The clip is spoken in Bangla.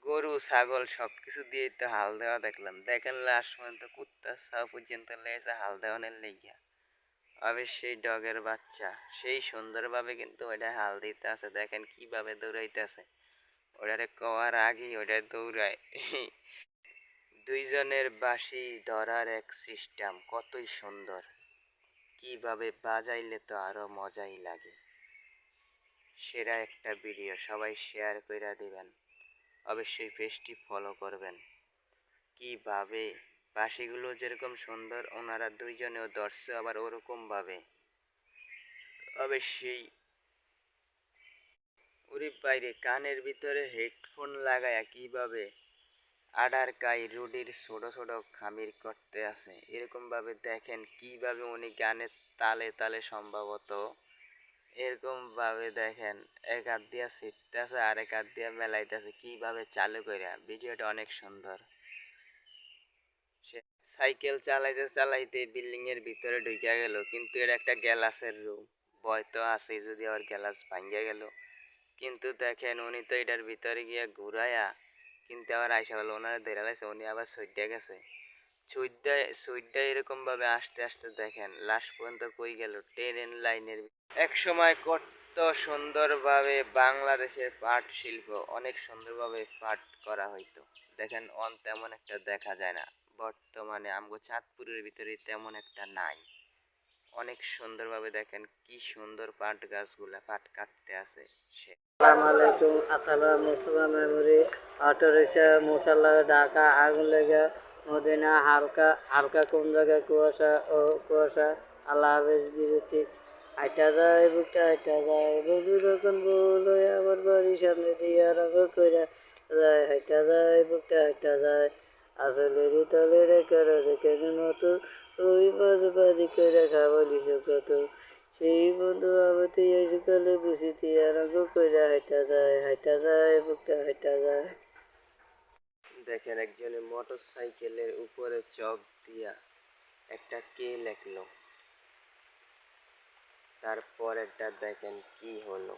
গরু ছাগল সবকিছু দিয়ে তো হাল দেওয়া দেখলাম। দেখেন লাস্ট পর্যন্ত কুত্তা ছাও পর্যন্ত লেগেছে হাল দেওয়ানের লেগিয়া। অবশ্যই ডগের বাচ্চা সেই সুন্দরভাবে কিন্তু ওটা হাল দিতে আছে। দেখেন কিভাবে দৌড়াইতেছে, ওটারে কওয়ার আগেই ওটা দৌড়ায়। দুইজনের বাঁশি ধরার এক সিস্টেম কতই সুন্দর, কিভাবে বাজাইলে তো আরো মজাই লাগে। সেরা একটা ভিডিও, সবাই শেয়ার করে দিবেন, অবশ্যই পেজটি ফলো করবেন। কিভাবে বাঁশিগুলো যেরকম সুন্দর ওনারা দুইজনেও ধরছে আবার ওরকম ভাবে। অবশ্যই ওরে বাইরে কানের ভিতরে হেডফোন লাগায়া কিভাবে আডার গাই রুডির ছোট ছোট খামির করতে আছে এরকম ভাবে দেখেন। কিভাবে উনি গানের তালে তালে সম্ভবত এরকম ভাবে দেখেন এক হাত দিয়া ছিটতেছে আর এক হাত দিয়া মেলাইতেছে কিভাবে চালু কইরা। ভিডিওটা অনেক সুন্দর। সে সাইকেল চালাইতে চালাইতে বিল্ডিং এর ভিতরে ঢুকে গেল, কিন্তু এর একটা গ্যালাসের রুম, ভয় তো আছে যদি আবার গ্যালাস ভাঙ্গা গেল। কিন্তু দেখেন উনি তো এটার ভিতরে গিয়া ঘুরাইয়া কিন্তু আবার আইসা বলো ওনারা ধরে লাইছে, উনি আবার সইডা গেছে। সুইডা এরকম ভাবে আস্তে আস্তে দেখেন লাস্ট পর্যন্ত কই গেল ট্রেন লাইনের। এক সময় কত সুন্দরভাবে বাংলাদেশের পাট শিল্প অনেক সুন্দরভাবে পাট করা হইতো। দেখেন তেমন একটা দেখা যায় না বর্তমানে, আমগো চাঁদপুরের ভিতরে তেমন একটা নাই। অনেক সুন্দরভাবে দেখেন কি সুন্দর পাট গাছগুলা পাট কাটতে আছে সে। আসসালামু আলাইকুম। আসসালাম মুস্তফা মেমোরি অটো রিক্সা মশাল্লা ঢাকা আগুন লেগে মদিনা হালকা হালকা কোন জায়গায় কুয়াশা ও কুয়াশা। আল্লাহ হাফেজ বিরতি। হাইটা যায় বুকটা হাইটা যায় বন্ধু যখন বলো আমার বাড়ির সামনে দিয়ে আরম্ভ করে যায় হাইটা যায় বুকটা হাইটা যায় আসলে তলে রেখে রেখে মতো ওই বাজে বাজি করে খাবলি কত সেই বন্ধু আমাতে সকালে বসিতে আরম্ভ করে হাইটা যায় বুকটা হাইটা যায়। দেখেন একজনের মোটর সাইকেলের উপরে চক দিয়া একটা কে লেখলো, তারপর একটা দেখেন কি হলো।